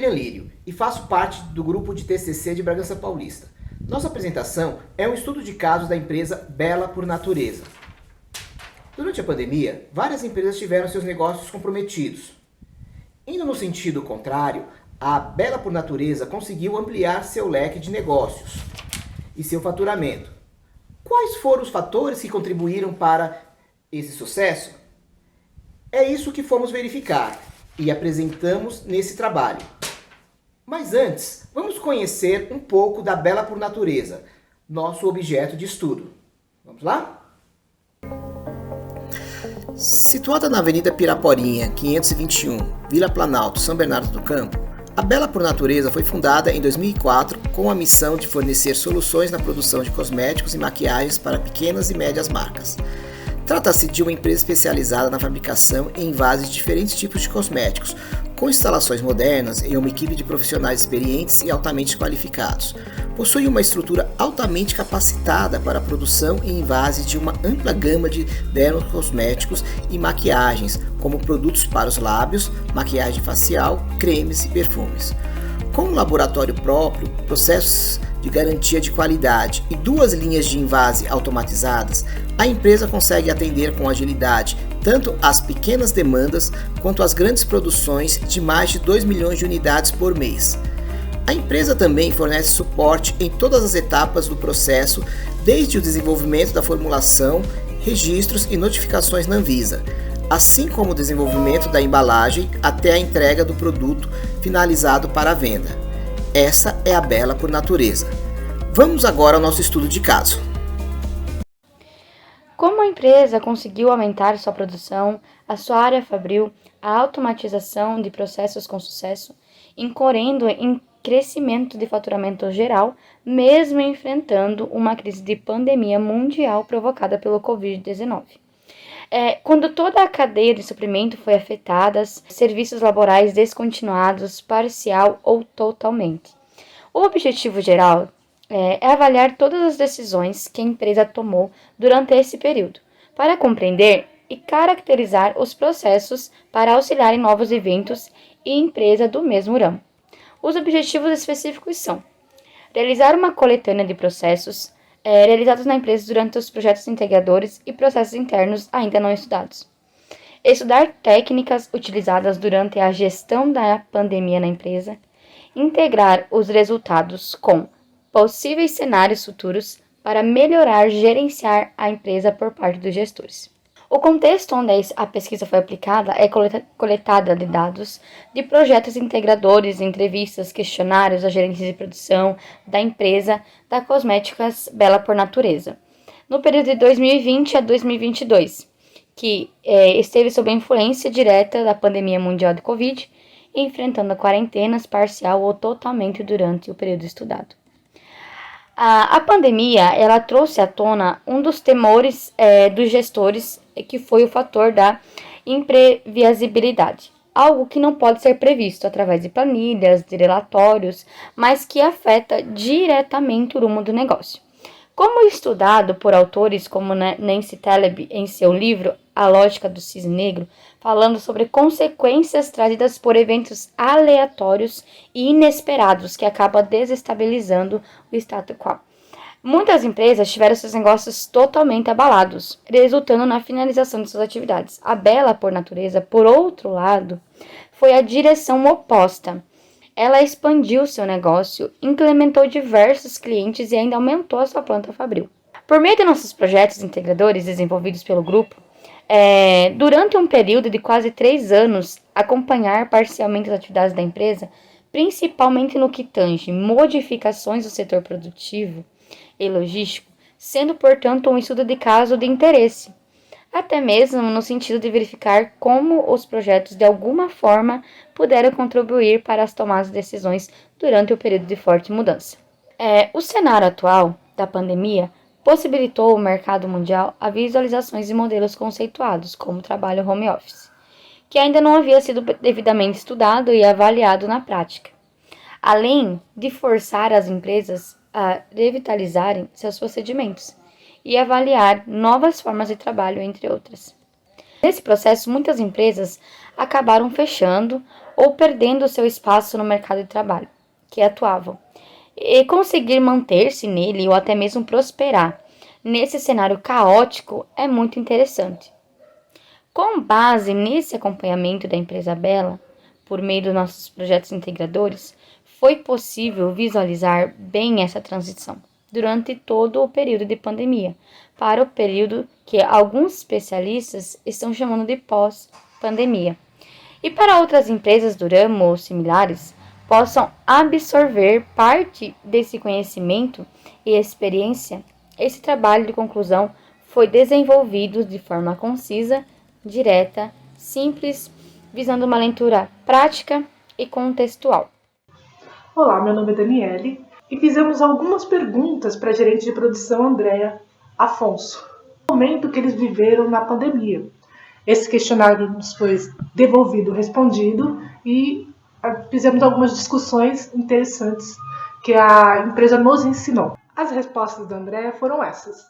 William Lírio e faço parte do grupo de TCC de Bragança Paulista. Nossa apresentação é um estudo de casos da empresa Bela por Natureza. Durante a pandemia, várias empresas tiveram seus negócios comprometidos. Indo no sentido contrário, a Bela por Natureza conseguiu ampliar seu leque de negócios e seu faturamento. Quais foram os fatores que contribuíram para esse sucesso? É isso que fomos verificar e apresentamos nesse trabalho. Mas antes, vamos conhecer um pouco da Bela por Natureza, nosso objeto de estudo. Vamos lá? Situada na Avenida Piraporinha, 521, Vila Planalto, São Bernardo do Campo, a Bela por Natureza foi fundada em 2004 com a missão de fornecer soluções na produção de cosméticos e maquiagens para pequenas e médias marcas. Trata-se de uma empresa especializada na fabricação e envases de diferentes tipos de cosméticos, com instalações modernas e uma equipe de profissionais experientes e altamente qualificados. Possui uma estrutura altamente capacitada para a produção e envases de uma ampla gama de dermocosméticos e maquiagens, como produtos para os lábios, maquiagem facial, cremes e perfumes. Com um laboratório próprio, processos de garantia de qualidade e 2 linhas de envase automatizadas, a empresa consegue atender com agilidade tanto as pequenas demandas quanto as grandes produções de mais de 2 milhões de unidades por mês. A empresa também fornece suporte em todas as etapas do processo, desde o desenvolvimento da formulação, registros e notificações na Anvisa, assim como o desenvolvimento da embalagem até a entrega do produto finalizado para a venda. Essa é a Bela por Natureza. Vamos agora ao nosso estudo de caso. Como a empresa conseguiu aumentar sua produção, a sua área fabril, a automatização de processos com sucesso, incorrendo em crescimento de faturamento geral, mesmo enfrentando uma crise de pandemia mundial provocada pelo Covid-19. Quando toda a cadeia de suprimento foi afetada, serviços laborais descontinuados, parcial ou totalmente. O objetivo geral é avaliar todas as decisões que a empresa tomou durante esse período, para compreender e caracterizar os processos para auxiliar em novos eventos e empresa do mesmo ramo. Os objetivos específicos são realizar uma coletânea de processos realizados na empresa durante os projetos integradores e processos internos ainda não estudados. Estudar técnicas utilizadas durante a gestão da pandemia na empresa. Integrar os resultados com possíveis cenários futuros para melhorar e gerenciar a empresa por parte dos gestores. O contexto onde a pesquisa foi aplicada é coletada de dados de projetos integradores, entrevistas, questionários, a gerência de produção da empresa da Cosméticas Bela por Natureza, no período de 2020 a 2022, que esteve sob a influência direta da pandemia mundial de Covid, enfrentando a quarentenas parcial ou totalmente durante o período estudado. A pandemia ela trouxe à tona um dos temores dos gestores, que foi o fator da imprevisibilidade, algo que não pode ser previsto através de planilhas, de relatórios, mas que afeta diretamente o rumo do negócio. Como estudado por autores como Nancy Taleb em seu livro A Lógica do Cisne Negro, falando sobre consequências trazidas por eventos aleatórios e inesperados que acabam desestabilizando o status quo. Muitas empresas tiveram seus negócios totalmente abalados, resultando na finalização de suas atividades. A Bela por Natureza, por outro lado, foi a direção oposta. Ela expandiu seu negócio, implementou diversos clientes e ainda aumentou a sua planta fabril. Por meio de nossos projetos integradores desenvolvidos pelo grupo, durante um período de quase 3 anos, acompanhar parcialmente as atividades da empresa, principalmente no que tange modificações do setor produtivo e logístico, sendo, portanto, um estudo de caso de interesse, até mesmo no sentido de verificar como os projetos de alguma forma puderam contribuir para as tomadas de decisões durante o período de forte mudança. O cenário atual da pandemia possibilitou ao mercado mundial a visualizações de modelos conceituados, como o trabalho home office, que ainda não havia sido devidamente estudado e avaliado na prática, além de forçar as empresas a revitalizarem seus procedimentos e avaliar novas formas de trabalho, entre outras. Nesse processo, muitas empresas acabaram fechando ou perdendo seu espaço no mercado de trabalho que atuavam. E conseguir manter-se nele ou até mesmo prosperar nesse cenário caótico é muito interessante. Com base nesse acompanhamento da empresa Bela, por meio dos nossos projetos integradores, foi possível visualizar bem essa transição durante todo o período de pandemia, para o período que alguns especialistas estão chamando de pós-pandemia. E para outras empresas do ramo ou similares, possam absorver parte desse conhecimento e experiência, esse trabalho de conclusão foi desenvolvido de forma concisa, direta, simples, visando uma leitura prática e contextual. Olá, meu nome é Daniele e fizemos algumas perguntas para a gerente de produção Andréa Afonso, no momento que eles viveram na pandemia. Esse questionário nos foi devolvido, respondido e fizemos algumas discussões interessantes que a empresa nos ensinou. As respostas da Andréa foram essas.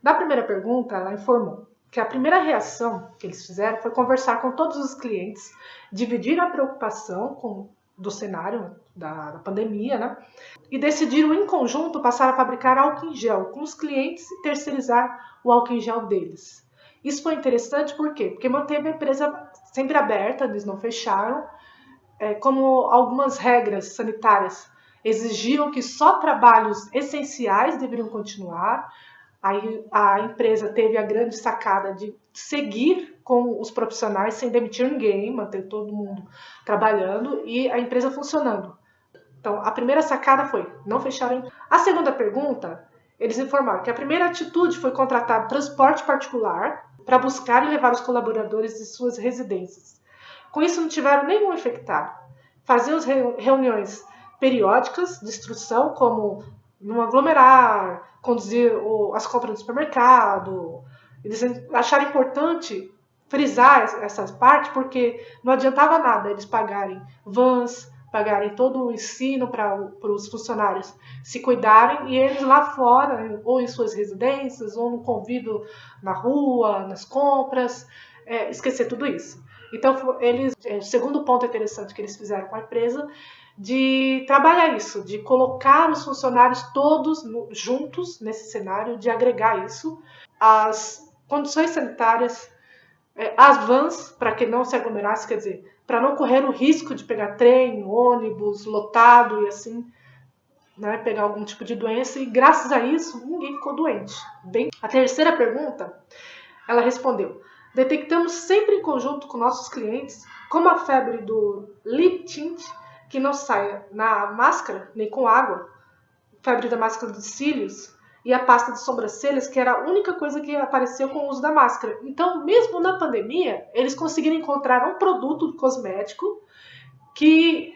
Na primeira pergunta, ela informou que a primeira reação que eles fizeram foi conversar com todos os clientes, dividir a preocupação do cenário da pandemia, né? E decidiram em conjunto passar a fabricar álcool em gel com os clientes e terceirizar o álcool em gel deles. Isso foi interessante por quê? Porque manteve a empresa sempre aberta, eles não fecharam, como algumas regras sanitárias exigiam que só trabalhos essenciais deveriam continuar. Aí a empresa teve a grande sacada de seguir com os profissionais sem demitir ninguém, manter todo mundo trabalhando e a empresa funcionando. Então, a primeira sacada foi não fecharem. A segunda pergunta, eles informaram que a primeira atitude foi contratar transporte particular para buscar e levar os colaboradores de suas residências. Com isso, não tiveram nenhum infectado. Faziam reuniões periódicas de instrução, como não aglomerar, conduzir as compras do supermercado. Eles acharam importante frisar essa parte, porque não adiantava nada eles pagarem vans, pagarem todo o ensino para os funcionários se cuidarem e eles lá fora, ou em suas residências, ou no convívio na rua, nas compras, esquecer tudo isso. Então, o segundo ponto interessante que eles fizeram com a empresa, de trabalhar isso, de colocar os funcionários todos juntos nesse cenário, de agregar isso, as condições sanitárias, as vans, para que não se aglomerasse, quer dizer, para não correr o risco de pegar trem, ônibus, lotado e assim, né, pegar algum tipo de doença, e graças a isso ninguém ficou doente. A terceira pergunta, ela respondeu: detectamos sempre em conjunto com nossos clientes como a febre do lip tint, que não saia na máscara nem com água, febre da máscara dos cílios e a pasta de sobrancelhas, que era a única coisa que apareceu com o uso da máscara. Então, mesmo na pandemia, eles conseguiram encontrar um produto cosmético que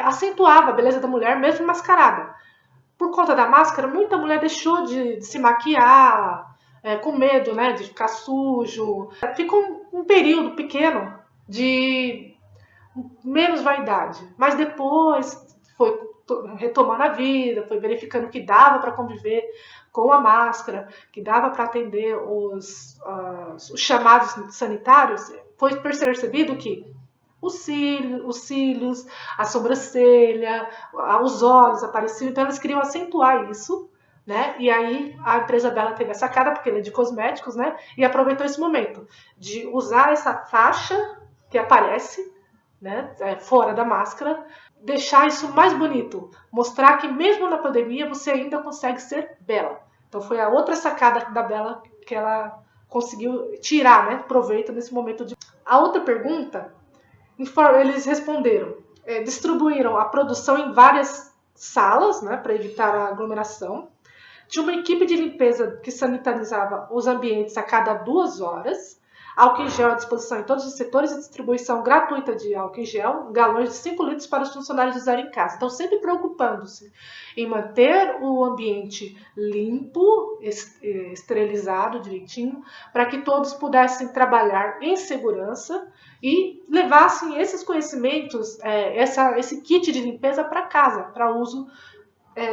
acentuava a beleza da mulher, mesmo mascarada. Por conta da máscara, muita mulher deixou de se maquiar, com medo, né, de ficar sujo. Ficou um período pequeno de menos vaidade, mas depois foi retomando a vida, foi verificando que dava para conviver com a máscara, que dava para atender os chamados sanitários. Foi percebido que os cílios, a sobrancelha, os olhos apareciam, então elas queriam acentuar isso, né? E aí a empresa Bela teve a sacada, porque ela é de cosméticos, né? E aproveitou esse momento de usar essa faixa que aparece, né, fora da máscara, deixar isso mais bonito, mostrar que mesmo na pandemia você ainda consegue ser bela. Então foi a outra sacada da Bela que ela conseguiu tirar, né, proveito nesse momento de... A outra pergunta, eles responderam, distribuíram a produção em várias salas, né, para evitar a aglomeração. Tinha uma equipe de limpeza que sanitizava os ambientes a cada 2 horas. Álcool em gel à disposição em todos os setores e distribuição gratuita de álcool em gel, galões de 5 litros para os funcionários usarem em casa. Então, sempre preocupando-se em manter o ambiente limpo, esterilizado direitinho, para que todos pudessem trabalhar em segurança e levassem esses conhecimentos, esse kit de limpeza para casa, para uso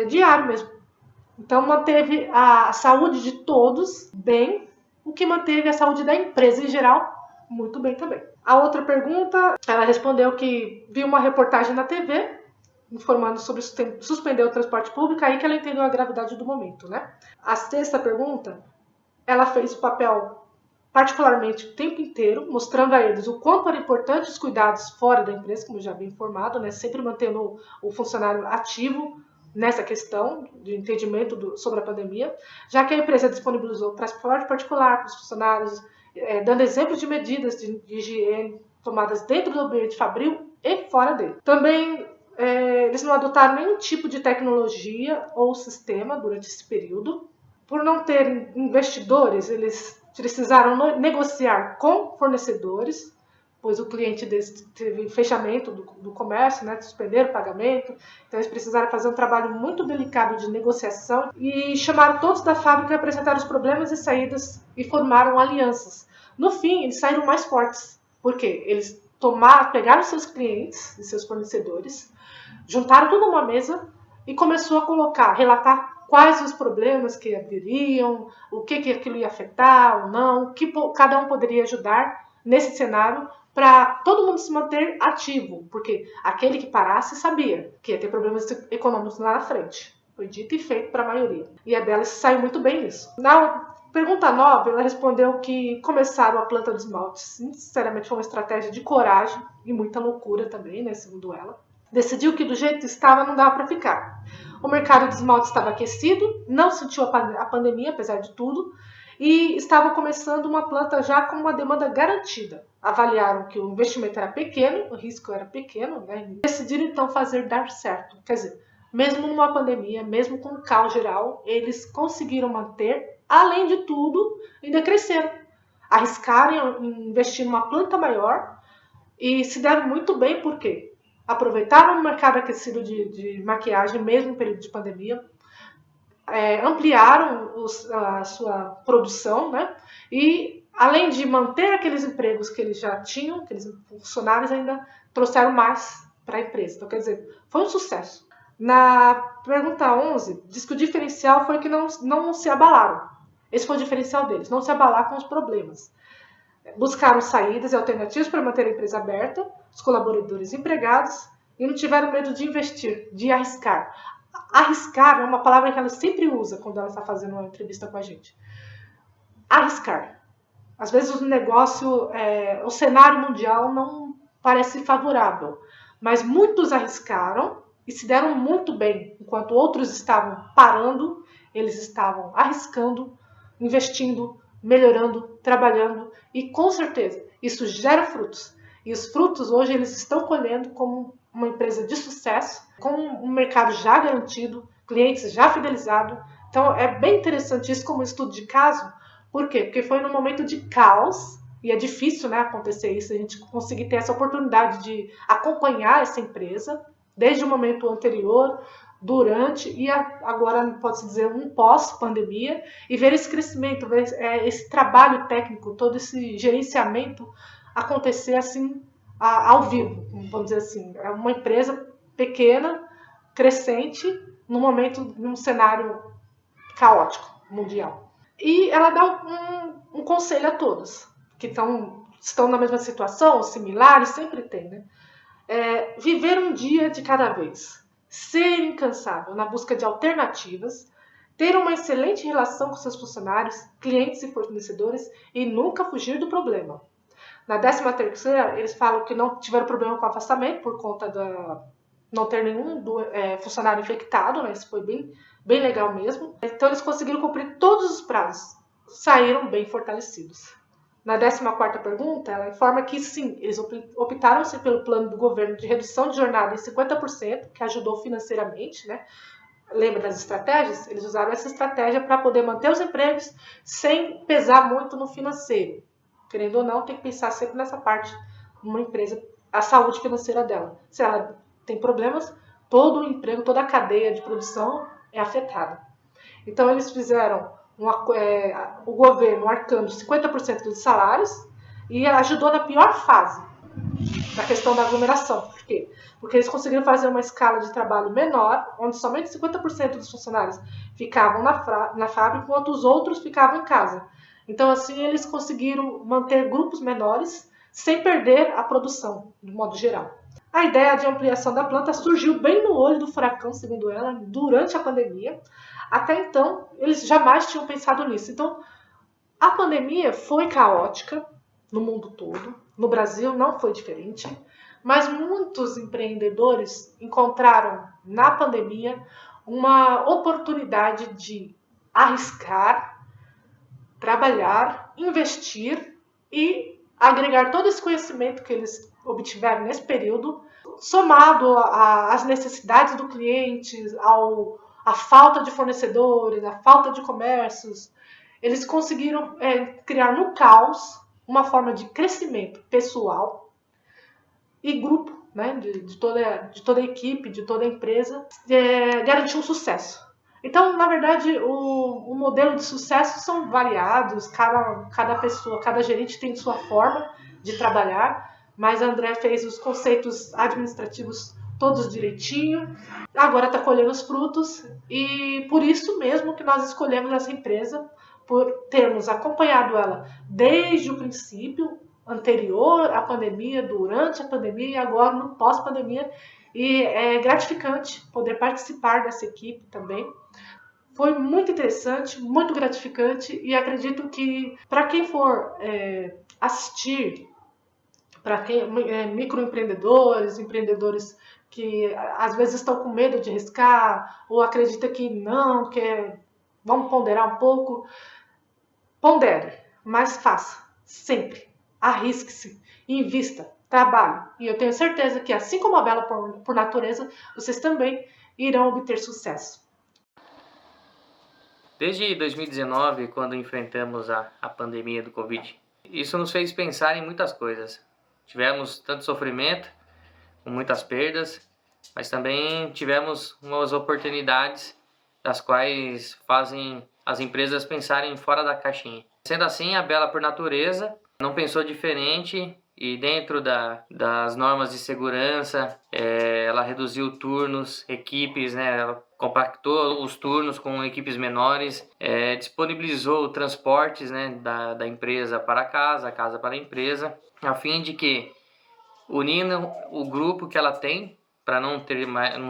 diário mesmo. Então, manteve a saúde de todos bem, o que manteve a saúde da empresa em geral muito bem também. A outra pergunta, ela respondeu que viu uma reportagem na TV informando sobre suspender o transporte público, aí que ela entendeu a gravidade do momento, né? A sexta pergunta, ela fez o papel particularmente o tempo inteiro, mostrando a eles o quanto era importante os cuidados fora da empresa, como já bem informado, né? Sempre mantendo o funcionário ativo nessa questão de entendimento sobre a pandemia, já que a empresa disponibilizou transporte particular para os funcionários, dando exemplos de medidas de higiene tomadas dentro do ambiente fabril e fora dele. Também eles não adotaram nenhum tipo de tecnologia ou sistema durante esse período. Por não terem investidores, eles precisaram negociar com fornecedores, pois o cliente deles teve fechamento do comércio, né, suspenderam o pagamento, então eles precisaram fazer um trabalho muito delicado de negociação e chamaram todos da fábrica, apresentaram os problemas e saídas e formaram alianças. No fim, eles saíram mais fortes, porque eles pegaram seus clientes e seus fornecedores, juntaram tudo numa mesa e começou a relatar quais os problemas que haveriam, o que aquilo ia afetar ou não, o que cada um poderia ajudar nesse cenário para todo mundo se manter ativo, porque aquele que parasse sabia que ia ter problemas econômicos lá na frente. Foi dito e feito para a maioria. E a Bela saiu muito bem nisso. Na pergunta 9, ela respondeu que começaram a planta dos esmaltes. Sinceramente, foi uma estratégia de coragem e muita loucura também, né, segundo ela. Decidiu que do jeito que estava não dava para ficar. O mercado de esmalte estava aquecido, não sentiu a pandemia, apesar de tudo, e estava começando uma planta já com uma demanda garantida. Avaliaram que o investimento era pequeno, o risco era pequeno, né? E decidiram então fazer dar certo. Quer dizer, mesmo numa pandemia, mesmo com o caos geral, eles conseguiram manter, além de tudo, ainda cresceram. Arriscaram em investir numa planta maior e se deram muito bem, por quê? Aproveitaram o mercado aquecido de maquiagem, mesmo no período de pandemia, ampliaram a sua produção, né? E, além de manter aqueles empregos que eles já tinham, aqueles funcionários ainda trouxeram mais para a empresa. Então, quer dizer, foi um sucesso. Na pergunta 11, diz que o diferencial foi que não se abalaram. Esse foi o diferencial deles, não se abalar com os problemas. Buscaram saídas e alternativas para manter a empresa aberta, os colaboradores empregados, e não tiveram medo de investir, de arriscar. Arriscar é uma palavra que ela sempre usa quando ela está fazendo uma entrevista com a gente. Arriscar. Às vezes o negócio, o cenário mundial não parece favorável, mas muitos arriscaram e se deram muito bem, enquanto outros estavam parando, eles estavam arriscando, investindo, melhorando, trabalhando, e com certeza isso gera frutos. E os frutos hoje eles estão colhendo como uma empresa de sucesso, com um mercado já garantido, clientes já fidelizados. Então é bem interessante isso como estudo de caso. Por quê? Porque foi num momento de caos, e é difícil, né, acontecer isso, a gente conseguir ter essa oportunidade de acompanhar essa empresa, desde o momento anterior, durante e agora, pode-se dizer, um pós-pandemia, e ver esse crescimento, ver esse trabalho técnico, todo esse gerenciamento acontecer assim, ao vivo, vamos dizer assim. É uma empresa pequena, crescente, num cenário caótico, mundial. E ela dá um conselho a todos, que estão na mesma situação, similares, sempre tem, né? Viver um dia de cada vez, ser incansável na busca de alternativas, ter uma excelente relação com seus funcionários, clientes e fornecedores e nunca fugir do problema. Na 13ª, eles falam que não tiveram problema com o afastamento por conta de não ter nenhum funcionário infectado, né? Isso foi bem legal mesmo. Então eles conseguiram cumprir todos os prazos, saíram bem fortalecidos. Na 14ª pergunta, ela informa que sim, eles optaram-se pelo plano do governo de redução de jornada em 50%, que ajudou financeiramente, né? Lembra das estratégias? Eles usaram essa estratégia para poder manter os empregos sem pesar muito no financeiro. Querendo ou não, tem que pensar sempre nessa parte, uma empresa, a saúde financeira dela. Se ela tem problemas, todo o emprego, toda a cadeia de produção é afetada. Então eles fizeram o governo arcando 50% dos salários e ajudou na pior fase da questão da aglomeração. Por quê? Porque eles conseguiram fazer uma escala de trabalho menor, onde somente 50% dos funcionários ficavam na fábrica, enquanto os outros ficavam em casa. Então, assim, eles conseguiram manter grupos menores sem perder a produção, de modo geral. A ideia de ampliação da planta surgiu bem no olho do furacão, segundo ela, durante a pandemia. Até então, eles jamais tinham pensado nisso. Então, a pandemia foi caótica no mundo todo. No Brasil não foi diferente. Mas muitos empreendedores encontraram na pandemia uma oportunidade de arriscar, trabalhar, investir e agregar todo esse conhecimento que eles obtiveram nesse período, somado às necessidades do cliente, à falta de fornecedores, à falta de comércios. Eles conseguiram criar no caos uma forma de crescimento pessoal e grupo, né, de toda a equipe, de toda a empresa, garantir um sucesso. Então, na verdade, o modelo de sucesso são variados, cada pessoa, cada gerente tem sua forma de trabalhar, mas a André fez os conceitos administrativos todos direitinho, agora está colhendo os frutos, e por isso mesmo que nós escolhemos essa empresa, por termos acompanhado ela desde o princípio, anterior à pandemia, durante a pandemia e agora no pós-pandemia. E é gratificante poder participar dessa equipe também. Foi muito interessante, muito gratificante e acredito que para quem for assistir, para quem microempreendedores, empreendedores que às vezes estão com medo de arriscar ou acredita que não, vamos ponderar um pouco, pondere, mas faça, sempre. Arrisque-se, invista, trabalhe. E eu tenho certeza que, assim como a Bela por natureza, vocês também irão obter sucesso. Desde 2019, quando enfrentamos a pandemia do Covid, isso nos fez pensar em muitas coisas. Tivemos tanto sofrimento, com muitas perdas, mas também tivemos umas oportunidades das quais fazem as empresas pensarem fora da caixinha. Sendo assim, a Bela por natureza não pensou diferente e dentro das normas de segurança, ela reduziu turnos, equipes, né? Ela compactou os turnos com equipes menores, disponibilizou transportes, né, da empresa para casa, a casa para a empresa, a fim de que, unindo o grupo que ela tem, para não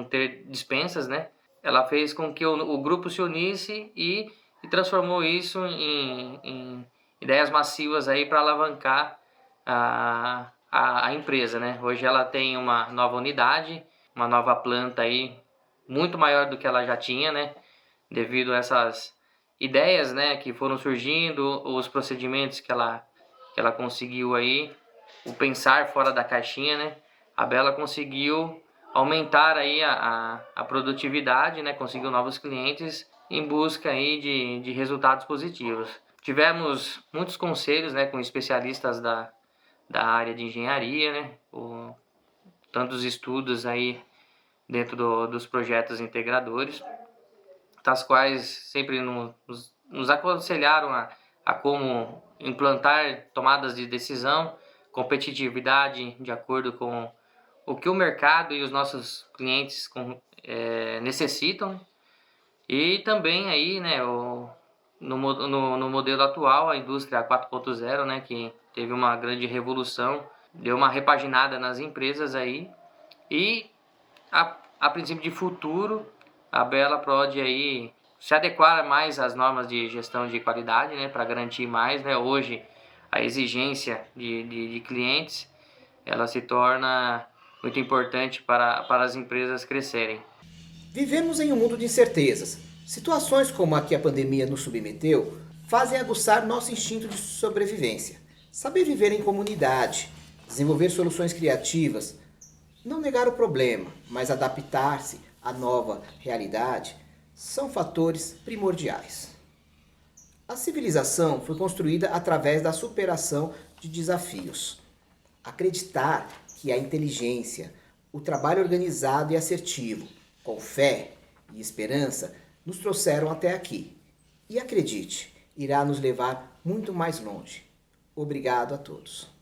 ter dispensas, né, ela fez com que o grupo se unisse e transformou isso em ideias massivas aí para alavancar a empresa, né? Hoje ela tem uma nova unidade, uma nova planta aí, muito maior do que ela já tinha, né? Devido a essas ideias, né, que foram surgindo, os procedimentos que ela conseguiu aí, o pensar fora da caixinha, né? A Bela conseguiu aumentar aí a produtividade, né? Conseguiu novos clientes em busca aí de resultados positivos. Tivemos muitos conselhos, né, com especialistas da área de engenharia, né? Tantos estudos aí dentro dos projetos integradores, das quais sempre nos aconselharam a como implantar tomadas de decisão, competitividade de acordo com o que o mercado e os nossos clientes necessitam. E também aí, né, no modelo atual, a indústria 4.0, né, que teve uma grande revolução, deu uma repaginada nas empresas aí, e a princípio de futuro, a Bela pode aí se adequar mais às normas de gestão de qualidade, né, para garantir mais, né. Hoje a exigência de clientes, ela se torna muito importante para as empresas crescerem. Vivemos em um mundo de incertezas. Situações como a que a pandemia nos submeteu fazem aguçar nosso instinto de sobrevivência. Saber viver em comunidade, desenvolver soluções criativas, não negar o problema, mas adaptar-se à nova realidade, são fatores primordiais. A civilização foi construída através da superação de desafios. Acreditar que a inteligência, o trabalho organizado e assertivo, com fé e esperança, nos trouxeram até aqui. E acredite, irá nos levar muito mais longe. Obrigado a todos.